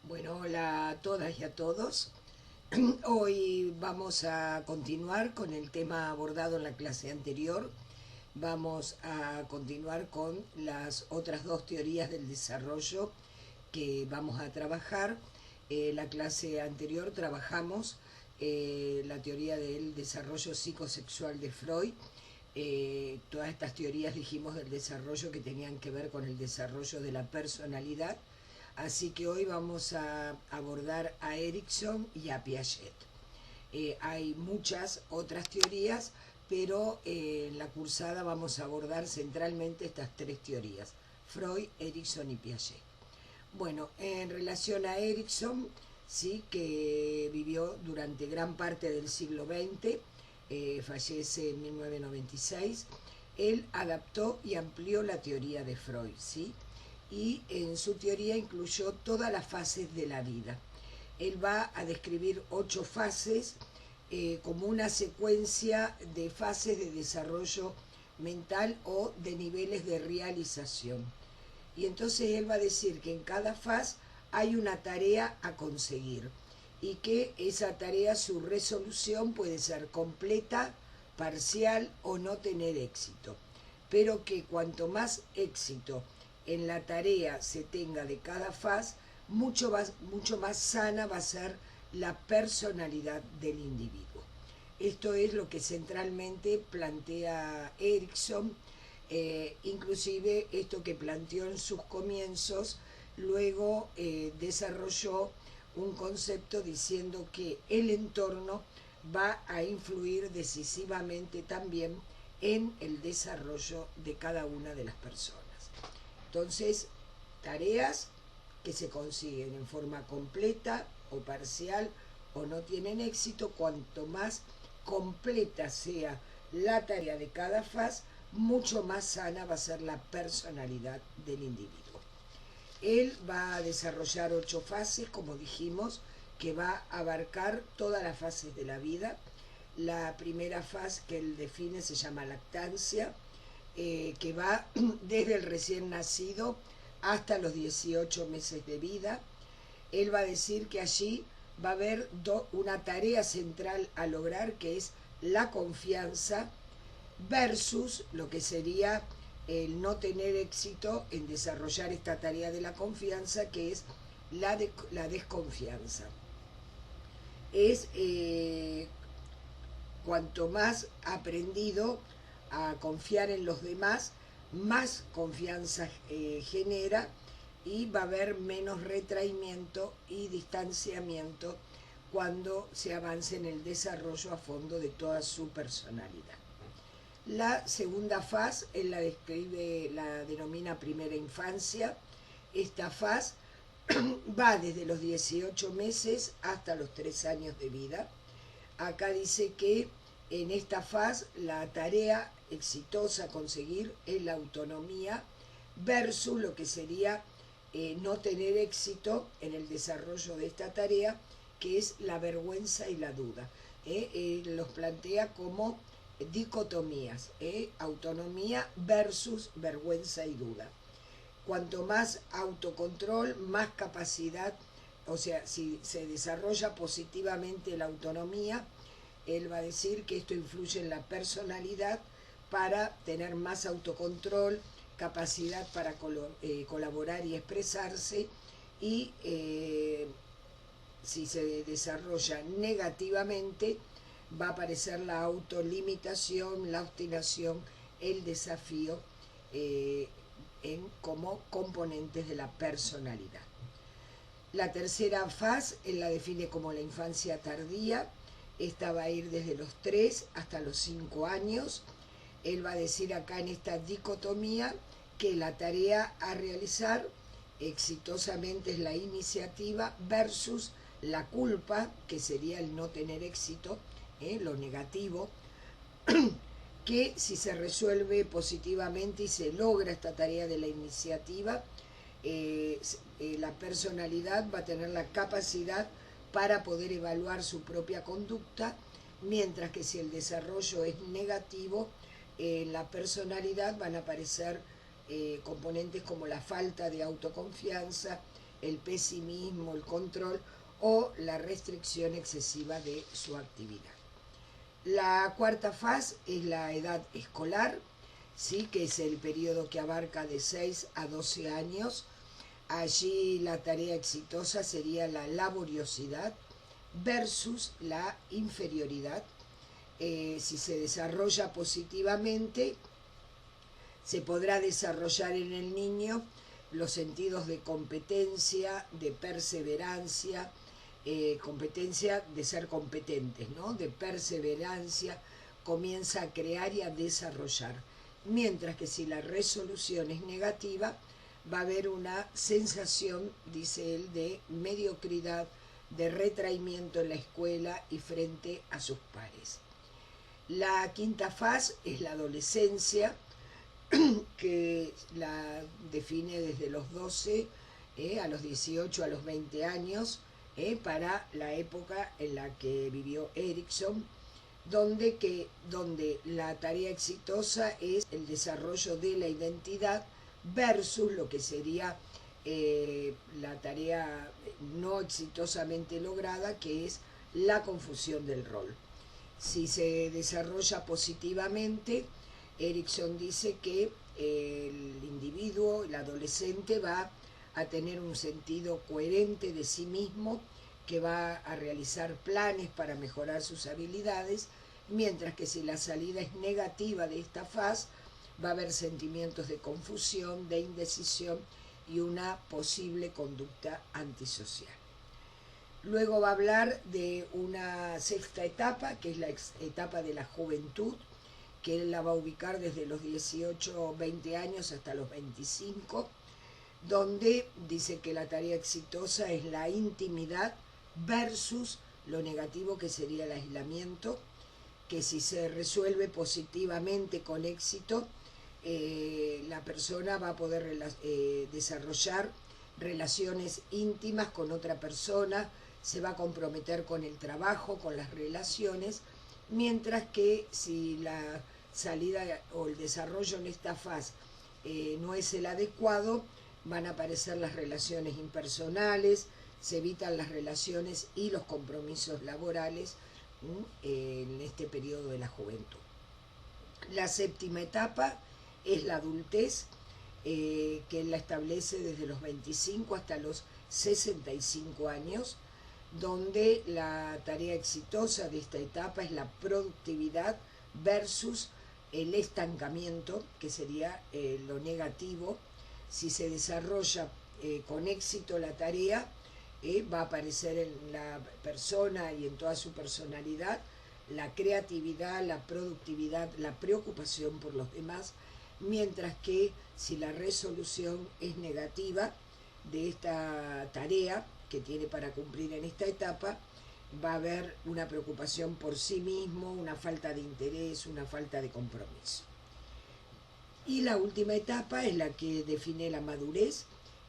Bueno, hola a todas y a todos. Hoy vamos a continuar con el tema abordado en la clase anterior. Vamos a continuar con las otras dos teorías del desarrollo que vamos a trabajar. La clase anterior trabajamos la teoría del desarrollo psicosexual de Freud. Todas estas teorías dijimos del desarrollo que tenían que ver con el desarrollo de la personalidad. Así que hoy vamos a abordar a Erikson y a Piaget. Hay muchas otras teorías, pero en la cursada vamos a abordar centralmente estas tres teorías: Freud, Erikson y Piaget. Bueno, en relación a Erikson, sí, que vivió durante gran parte del siglo XX, fallece en 1996. Él adaptó y amplió la teoría de Freud, ¿sí? Y en su teoría incluyó todas las fases de la vida. Él va a describir 8 fases como una secuencia de fases de desarrollo mental o de niveles de realización. Y entonces él va a decir que en cada fase hay una tarea a conseguir y que esa tarea, su resolución puede ser completa, parcial o no tener éxito, pero que cuanto más éxito en la tarea se tenga de cada fase, mucho más sana va a ser la personalidad del individuo. Esto es lo que centralmente plantea Erikson, inclusive esto que planteó en sus comienzos, luego desarrolló un concepto diciendo que el entorno va a influir decisivamente también en el desarrollo de cada una de las personas. Entonces, tareas que se consiguen en forma completa o parcial o no tienen éxito, cuanto más completa sea la tarea de cada fase, mucho más sana va a ser la personalidad del individuo. Él va a desarrollar 8 fases, como dijimos, que va a abarcar todas las fases de la vida. La primera fase que él define se llama lactancia, que va desde el recién nacido hasta los 18 meses de vida. Él va a decir que allí va a haber una tarea central a lograr, que es la confianza, versus lo que sería el no tener éxito en desarrollar esta tarea de la confianza, que es la desconfianza. Es cuanto más aprendido a confiar en los demás, más confianza genera, y va a haber menos retraimiento y distanciamiento cuando se avance en el desarrollo a fondo de toda su personalidad. La segunda fase, él la describe, la denomina primera infancia. Esta fase va desde los 18 meses hasta los 3 años de vida. Acá dice que en esta fase la tarea exitosa a conseguir es la autonomía, versus lo que sería no tener éxito en el desarrollo de esta tarea, que es la vergüenza y la duda. Los plantea como dicotomías, autonomía versus vergüenza y duda. Cuanto más autocontrol, más capacidad, o sea, si se desarrolla positivamente la autonomía, él va a decir que esto influye en la personalidad para tener más autocontrol, capacidad para colaborar y expresarse, y si se desarrolla negativamente, va a aparecer la autolimitación, la obstinación, el desafío como componentes de la personalidad. La tercera fase él la define como la infancia tardía. Esta va a ir desde los 3 hasta los 5 años. Él va a decir acá en esta dicotomía que la tarea a realizar exitosamente es la iniciativa, versus la culpa, que sería el no tener éxito, lo negativo, que si se resuelve positivamente y se logra esta tarea de la iniciativa, la personalidad va a tener la capacidad para poder evaluar su propia conducta, mientras que si el desarrollo es negativo, en la personalidad van a aparecer componentes como la falta de autoconfianza, el pesimismo, el control o la restricción excesiva de su actividad. La cuarta fase es la edad escolar, ¿sí? Que es el periodo que abarca de 6 a 12 años. Allí la tarea exitosa sería la laboriosidad versus la inferioridad. Si se desarrolla positivamente, se podrá desarrollar en el niño los sentidos de competencia, de perseverancia, competencia de ser competentes, ¿no? De perseverancia, comienza a crear y a desarrollar. Mientras que si la resolución es negativa, va a haber una sensación, dice él, de mediocridad, de retraimiento en la escuela y frente a sus pares. La quinta fase es la adolescencia, que la define desde los 12 a los 18, a los 20 años, para la época en la que vivió Erikson, donde la tarea exitosa es el desarrollo de la identidad versus lo que sería la tarea no exitosamente lograda, que es la confusión del rol. Si se desarrolla positivamente, Erikson dice que el individuo, el adolescente, va a tener un sentido coherente de sí mismo, que va a realizar planes para mejorar sus habilidades, mientras que si la salida es negativa de esta fase, va a haber sentimientos de confusión, de indecisión y una posible conducta antisocial. Luego va a hablar de una sexta etapa, que es la etapa de la juventud, que él la va a ubicar desde los 18 o 20 años hasta los 25, donde dice que la tarea exitosa es la intimidad versus lo negativo, que sería el aislamiento, que si se resuelve positivamente con éxito, la persona va a poder desarrollar relaciones íntimas con otra persona, se va a comprometer con el trabajo, con las relaciones, mientras que si la salida o el desarrollo en esta fase no es el adecuado, van a aparecer las relaciones impersonales, se evitan las relaciones y los compromisos laborales en este periodo de la juventud. La séptima etapa es la adultez, que él la establece desde los 25 hasta los 65 años, donde la tarea exitosa de esta etapa es la productividad versus el estancamiento, que sería lo negativo. Si se desarrolla con éxito la tarea, va a aparecer en la persona y en toda su personalidad la creatividad, la productividad, la preocupación por los demás, mientras que si la resolución es negativa de esta tarea que tiene para cumplir en esta etapa, va a haber una preocupación por sí mismo, una falta de interés, una falta de compromiso. Y la última etapa es la que define la madurez,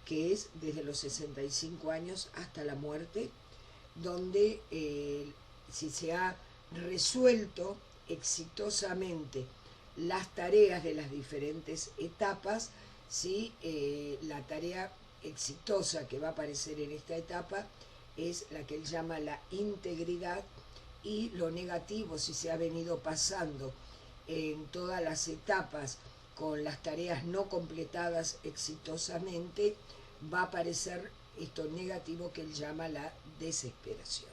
que es desde los 65 años hasta la muerte, donde si se ha resuelto exitosamente las tareas de las diferentes etapas, ¿sí? La tarea exitosa que va a aparecer en esta etapa es la que él llama la integridad, y lo negativo, si se ha venido pasando en todas las etapas con las tareas no completadas exitosamente, va a aparecer esto negativo que él llama la desesperación.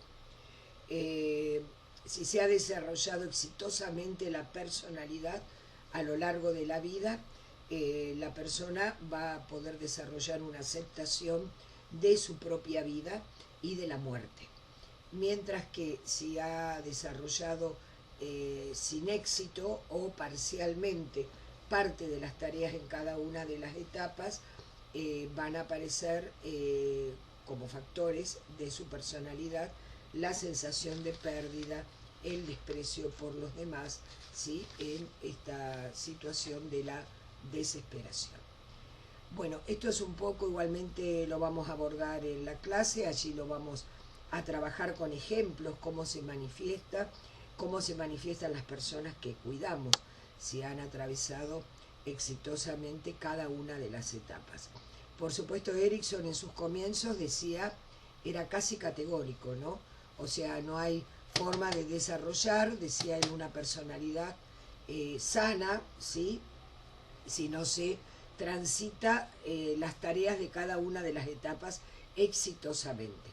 Si se ha desarrollado exitosamente la personalidad a lo largo de la vida, la persona va a poder desarrollar una aceptación de su propia vida y de la muerte. Mientras que si ha desarrollado sin éxito o parcialmente parte de las tareas en cada una de las etapas, van a aparecer como factores de su personalidad la sensación de pérdida, el desprecio por los demás, ¿sí? En esta situación de la desesperación. Bueno, esto es un poco, igualmente lo vamos a abordar en la clase, allí lo vamos a trabajar con ejemplos, cómo se manifiestan las personas que cuidamos, si han atravesado exitosamente cada una de las etapas. Por supuesto, Erickson en sus comienzos decía, era casi categórico, ¿no? O sea, no hay forma de desarrollar, decía él, una personalidad sana, ¿sí? Si no se transita las tareas de cada una de las etapas exitosamente.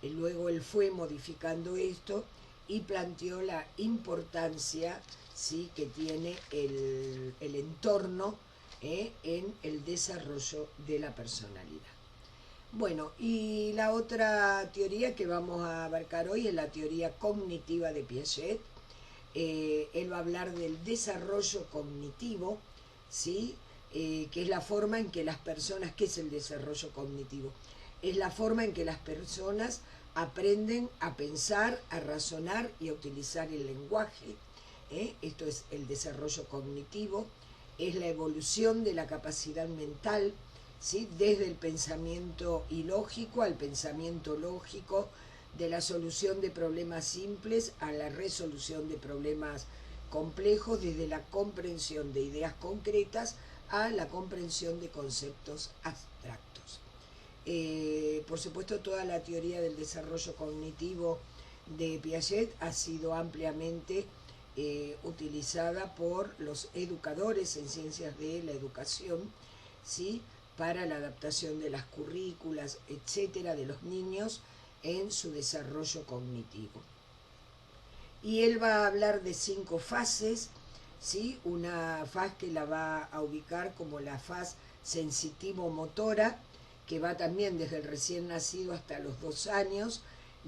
Luego él fue modificando esto y planteó la importancia, ¿sí?, que tiene el entorno en el desarrollo de la personalidad. Bueno, y la otra teoría que vamos a abarcar hoy es la teoría cognitiva de Piaget. Él va a hablar del desarrollo cognitivo, ¿sí? Que es la forma en que las personas, ¿qué es el desarrollo cognitivo? Es la forma en que las personas aprenden a pensar, a razonar y a utilizar el lenguaje. Esto es el desarrollo cognitivo, es la evolución de la capacidad mental, ¿sí?, desde el pensamiento ilógico al pensamiento lógico, de la solución de problemas simples a la resolución de problemas complejos, desde la comprensión de ideas concretas a la comprensión de conceptos abstractos. Por supuesto, toda la teoría del desarrollo cognitivo de Piaget ha sido ampliamente utilizada por los educadores en ciencias de la educación, ¿sí?, para la adaptación de las currículas, etcétera, de los niños en su desarrollo cognitivo. Y él va a hablar de 5 fases, ¿sí? Una faz que la va a ubicar como la faz sensitivo-motora, que va también desde el recién nacido hasta los 2 años,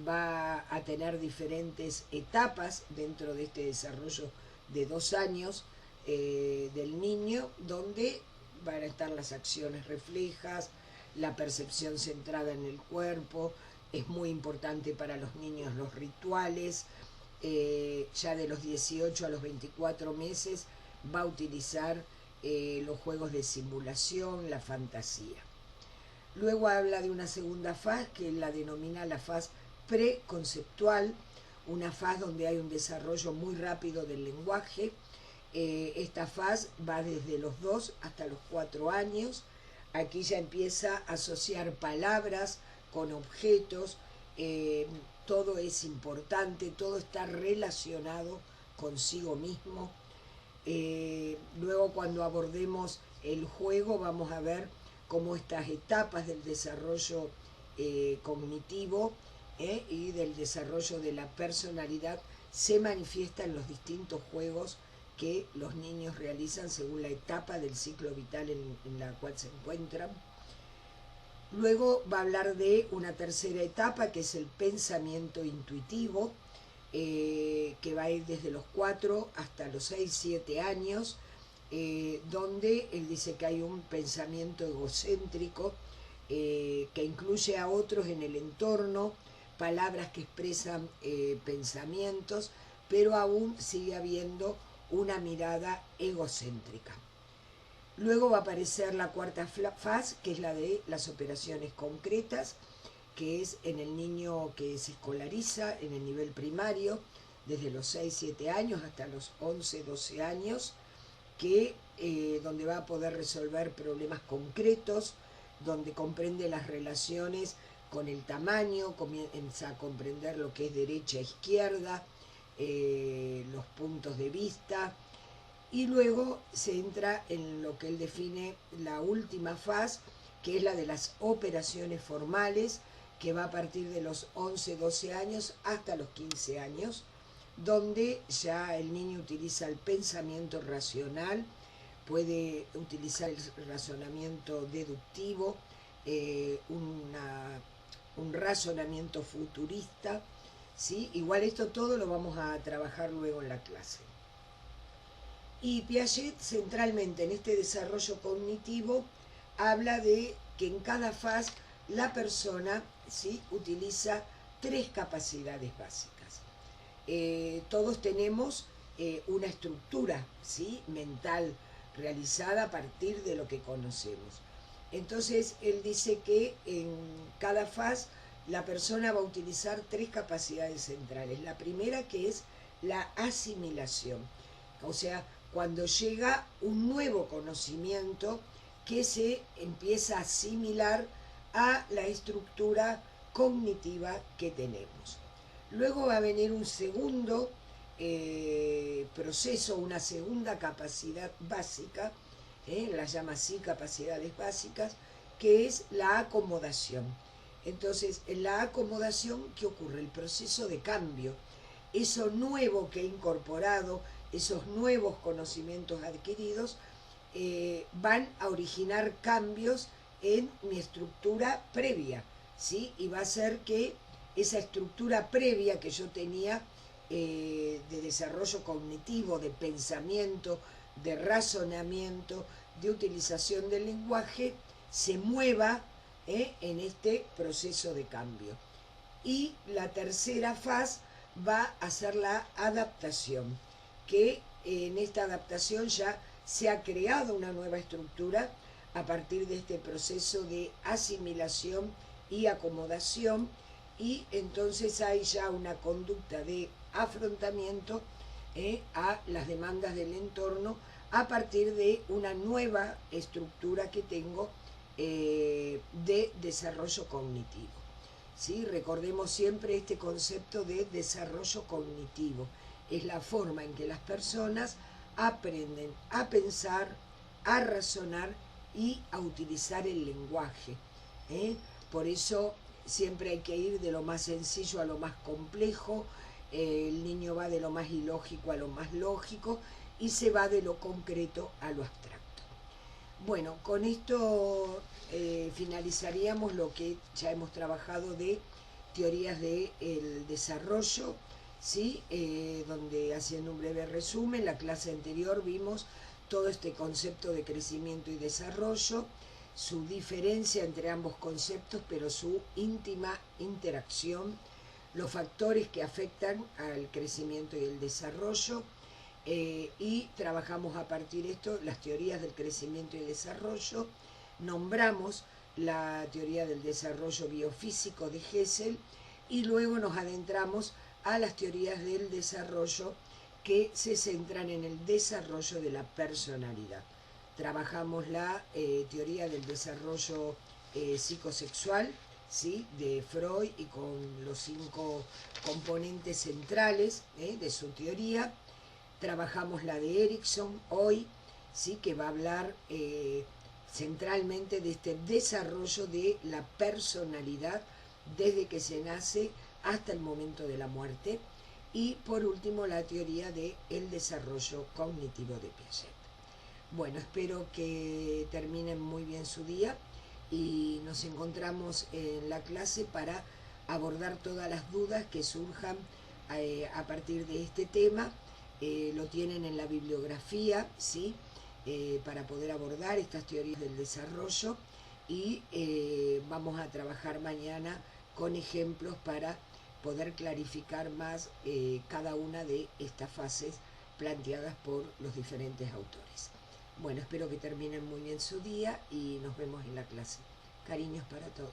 va a tener diferentes etapas dentro de este desarrollo de 2 años del niño, donde van a estar las acciones reflejas, la percepción centrada en el cuerpo. Es muy importante para los niños los rituales. Ya de los 18 a los 24 meses va a utilizar los juegos de simulación, la fantasía. Luego habla de una segunda faz que la denomina la faz preconceptual, una faz donde hay un desarrollo muy rápido del lenguaje. Esta faz va desde los 2 hasta los 4 años. Aquí ya empieza a asociar palabras con objetos, todo es importante, todo está relacionado consigo mismo. Luego, cuando abordemos el juego, vamos a ver cómo estas etapas del desarrollo cognitivo y del desarrollo de la personalidad se manifiestan en los distintos juegos que los niños realizan según la etapa del ciclo vital en la cual se encuentran. Luego va a hablar de una tercera etapa que es el pensamiento intuitivo, que va a ir desde los 4 hasta los 6, 7 años, donde él dice que hay un pensamiento egocéntrico que incluye a otros en el entorno, palabras que expresan pensamientos, pero aún sigue habiendo una mirada egocéntrica. Luego va a aparecer la cuarta faz, que es la de las operaciones concretas, que es en el niño que se escolariza en el nivel primario, desde los 6, 7 años hasta los 11, 12 años, que, donde va a poder resolver problemas concretos, donde comprende las relaciones con el tamaño, comienza a comprender lo que es derecha, izquierda, los puntos de vista, y luego se entra en lo que él define la última faz, que es la de las operaciones formales, que va a partir de los 11, 12 años hasta los 15 años, donde ya el niño utiliza el pensamiento racional, puede utilizar el razonamiento deductivo, un razonamiento futurista, ¿sí? Igual esto todo lo vamos a trabajar luego en la clase. Y Piaget, centralmente en este desarrollo cognitivo, habla de que en cada faz la persona, ¿sí?, utiliza 3 capacidades básicas. Todos tenemos una estructura, ¿sí?, mental realizada a partir de lo que conocemos. Entonces, él dice que en cada faz la persona va a utilizar 3 capacidades centrales. La primera, que es la asimilación, o sea, cuando llega un nuevo conocimiento que se empieza a asimilar a la estructura cognitiva que tenemos. Luego va a venir un segundo proceso, una segunda capacidad básica, la llama así capacidades básicas, que es la acomodación. Entonces, en la acomodación, ¿qué ocurre? El proceso de cambio, eso nuevo que he incorporado, esos nuevos conocimientos adquiridos, van a originar cambios en mi estructura previa, ¿sí? Y va a ser que esa estructura previa que yo tenía de desarrollo cognitivo, de pensamiento, de razonamiento, de utilización del lenguaje, se mueva en este proceso de cambio. Y la tercera fase va a ser la adaptación, que en esta adaptación ya se ha creado una nueva estructura a partir de este proceso de asimilación y acomodación, y entonces hay ya una conducta de afrontamiento a las demandas del entorno a partir de una nueva estructura que tengo de desarrollo cognitivo. ¿Sí? Recordemos siempre este concepto de desarrollo cognitivo. Es la forma en que las personas aprenden a pensar, a razonar y a utilizar el lenguaje. Por eso siempre hay que ir de lo más sencillo a lo más complejo. El niño va de lo más ilógico a lo más lógico y se va de lo concreto a lo abstracto. Bueno, con esto finalizaríamos lo que ya hemos trabajado de teorías del desarrollo, ¿sí? Donde, haciendo un breve resumen, la clase anterior vimos todo este concepto de crecimiento y desarrollo, su diferencia entre ambos conceptos, pero su íntima interacción, los factores que afectan al crecimiento y el desarrollo, y trabajamos a partir de esto las teorías del crecimiento y desarrollo, nombramos la teoría del desarrollo biofísico de Hessel y luego nos adentramos a las teorías del desarrollo que se centran en el desarrollo de la personalidad. Trabajamos la teoría del desarrollo psicosexual, ¿sí? De Freud, y con los 5 componentes centrales de su teoría. Trabajamos la de Erikson hoy, ¿sí? Que va a hablar centralmente de este desarrollo de la personalidad desde que se nace hasta el momento de la muerte. Y por último la teoría del desarrollo cognitivo de Piaget. Bueno, espero que terminen muy bien su día y nos encontramos en la clase para abordar todas las dudas que surjan a partir de este tema. Lo tienen en la bibliografía, ¿sí? Para poder abordar estas teorías del desarrollo, y vamos a trabajar mañana con ejemplos para poder clarificar más cada una de estas fases planteadas por los diferentes autores. Bueno, espero que terminen muy bien su día y nos vemos en la clase. Cariños para todos.